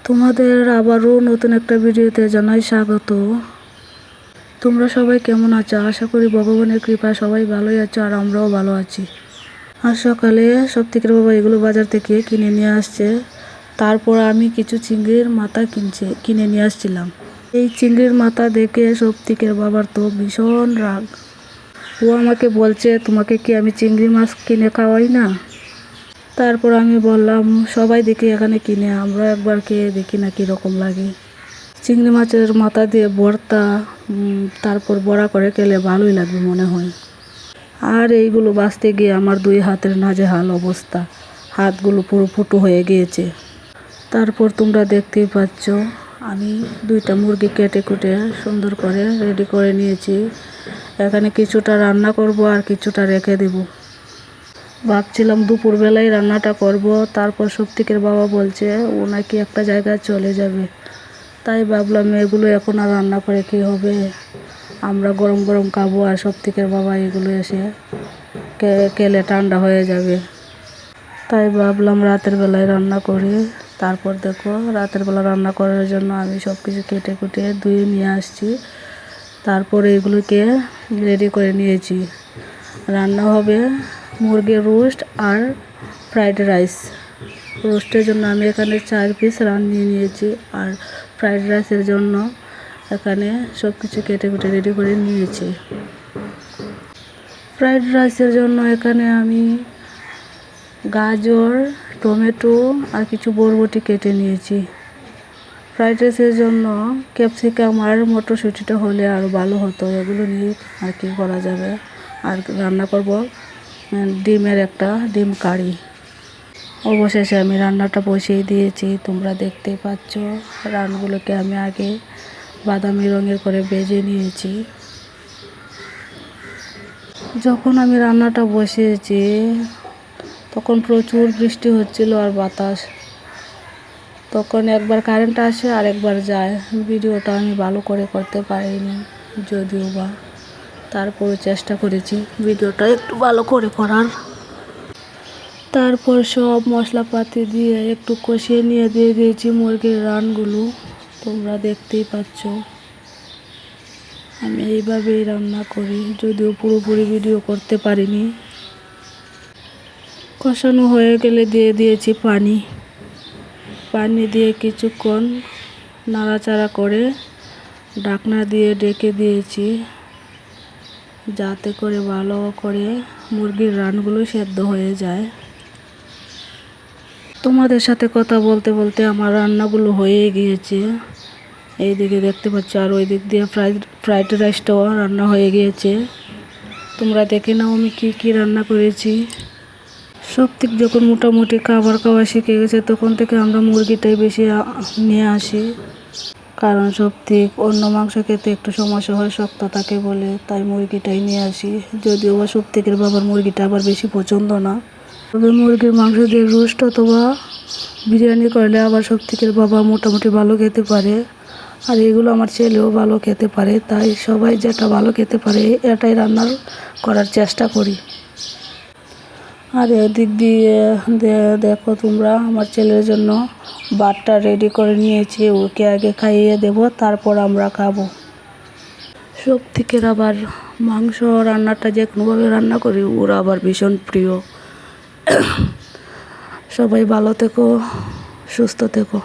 তোমাদের আবারও নতুন একটা ভিডিওতে জানাই স্বাগত। তোমরা সবাই কেমন আছো? আশা করি ভগবানের কৃপায় সবাই ভালোই আছো, আর আমরাও ভালো আছি। আর সকালে সবথেকে বাবা এগুলো বাজার থেকে কিনে নিয়ে আসছে। তারপর আমি কিছু চিংড়ির মাথা কিনে নিয়ে আসছিলাম। এই চিংড়ির মাথা দেখে সবথেকে বাবার তো ভীষণ রাগ। ও আমাকে বলছে, তোমাকে কি আমি চিংড়ি মাছ কিনে খাওয়াই না? তারপর আমি বললাম, সবাই দেখি এখানে কিনে, আমরা একবার খেয়ে দেখি না কীরকম লাগে। চিংড়ি মাছের মাথা দিয়ে ভর্তা, তারপর বড়া করে খেলে ভালোই লাগবে মনে হয়। আর এইগুলো বাছতে গিয়ে আমার দুই হাতের নাজেহাল অবস্থা, হাতগুলো পুরো ফুটো হয়ে গিয়েছে। তারপর তোমরা দেখতেই পাচ্ছ, আমি দুইটা মুরগি কেটে কুটে সুন্দর করে রেডি করে নিয়েছি। এখানে কিছুটা রান্না করব আর কিছুটা রেখে দেব। ভাবছিলাম দুপুরবেলায় রান্নাটা করব, তারপর সবথেকের বাবা বলছে ও নাকি একটা জায়গায় চলে যাবে। তাই ভাবলাম এগুলো এখন আর রান্না করে কী হবে, আমরা গরম গরম খাবো, আর সবথেকের বাবা এগুলো এসে খেলে ঠান্ডা হয়ে যাবে। তাই ভাবলাম রাতের বেলায় রান্না করি। তারপর দেখো, রাতের বেলা রান্না করার জন্য আমি সব কিছু কেটে কুটে ধুয়ে নিয়ে আসছি। তারপর এগুলোকে রেডি করে নিয়েছি। রান্না হবে মুরগির রোস্ট আর ফ্রাইড রাইস। রোস্টের জন্য আমি এখানে 4 পিস রান্নিয়ে নিয়েছি, আর ফ্রাইড রাইসের জন্য এখানে সব কিছু কেটে কুটে রেডি করে নিয়েছি। ফ্রাইড রাইসের জন্য এখানে আমি গাজর, টমেটো আর কিছু বরবটি কেটে নিয়েছি। ফ্রাইড রাইসের জন্য ক্যাপসিকাম আর মটরশুঁটিটা হলে আরও ভালো হতো, এগুলো নিয়ে আর কি করা যাবে। আর রান্না করব ডিমের একটা ডিম কারি। অবশেষে আমি রান্নাটা বসিয়ে দিয়েছি। তোমরা দেখতেই পাচ্ছ, রানগুলোকে আমি আগে বাদামি রঙের করে ভেজে নিয়েছি। যখন আমি রান্নাটা বসিয়েছি তখন প্রচুর বৃষ্টি হচ্ছিল আর বাতাস। তখন একবার কারেন্ট আসে আর একবার যায়। ভিডিওটা আমি ভালো করে করতে পারিনি যদিও বা, তারপরে চেষ্টা করেছি ভিডিওটা একটু ভালো করে করার। তারপর সব মশলাপাতি দিয়ে একটু কষিয়ে নিয়ে দিয়ে দিয়েছি মুরগির রানগুলো। তোমরা দেখতেই পাচ্ছ আমি এইভাবেই রান্না করি, যদিও পুরোপুরি ভিডিও করতে পারিনি। কষানো হয়ে গেলে দিয়ে দিয়েছি পানি। পানি দিয়ে কিছুক্ষণ নাড়াচাড়া করে ঢাকনা দিয়ে ঢেকে দিয়েছি, যাতে করে ভালো করে মুরগির রানগুলো সেদ্ধ হয়ে যায়। তোমাদের সাথে কথা বলতে বলতে আমার রান্নাগুলো হয়ে গিয়েছে। এইদিকে দেখতে পাচ্ছ, আর ওই দিক দিয়ে ফ্রাইড রাইসটাও রান্না হয়ে গিয়েছে। তোমরা দেখে নাও আমি কি রান্না করেছি। সবথেকে যখন মোটামুটি খাবার খাওয়া শিখে গেছে তখন থেকে আমরা মুরগিটাই বেশি নিয়ে আসি, কারণ সবথেকে অন্য মাংস খেতে একটু সমস্যা হয়, শক্ত থাকে বলে, তাই মুরগিটাই নিয়ে আসি। যদিও বা সবথেকের বাবার মুরগিটা আবার বেশি পছন্দ না। তবে মুরগির মাংস দিয়ে রোস্ট অথবা বিরিয়ানি করলে আবার সবথেকের বাবা মোটামুটি ভালো খেতে পারে, আর এগুলো আমার ছেলেও ভালো খেতে পারে। তাই সবাই যেটা ভালো খেতে পারে এটাই রান্নার করার চেষ্টা করি। আর এদিক দিয়ে দেখো তোমরা, আমার ছেলের জন্য ভাতটা রেডি করে নিয়েছি। ওকে আগে খাইয়ে দেব, তারপর আমরা খাবো। সবথেকে আবার মাংস রান্নাটা যে কোনোভাবে রান্না করি, ওরা আবার ভীষণ প্রিয়। সবাই ভালো থেকো, সুস্থ থেকো।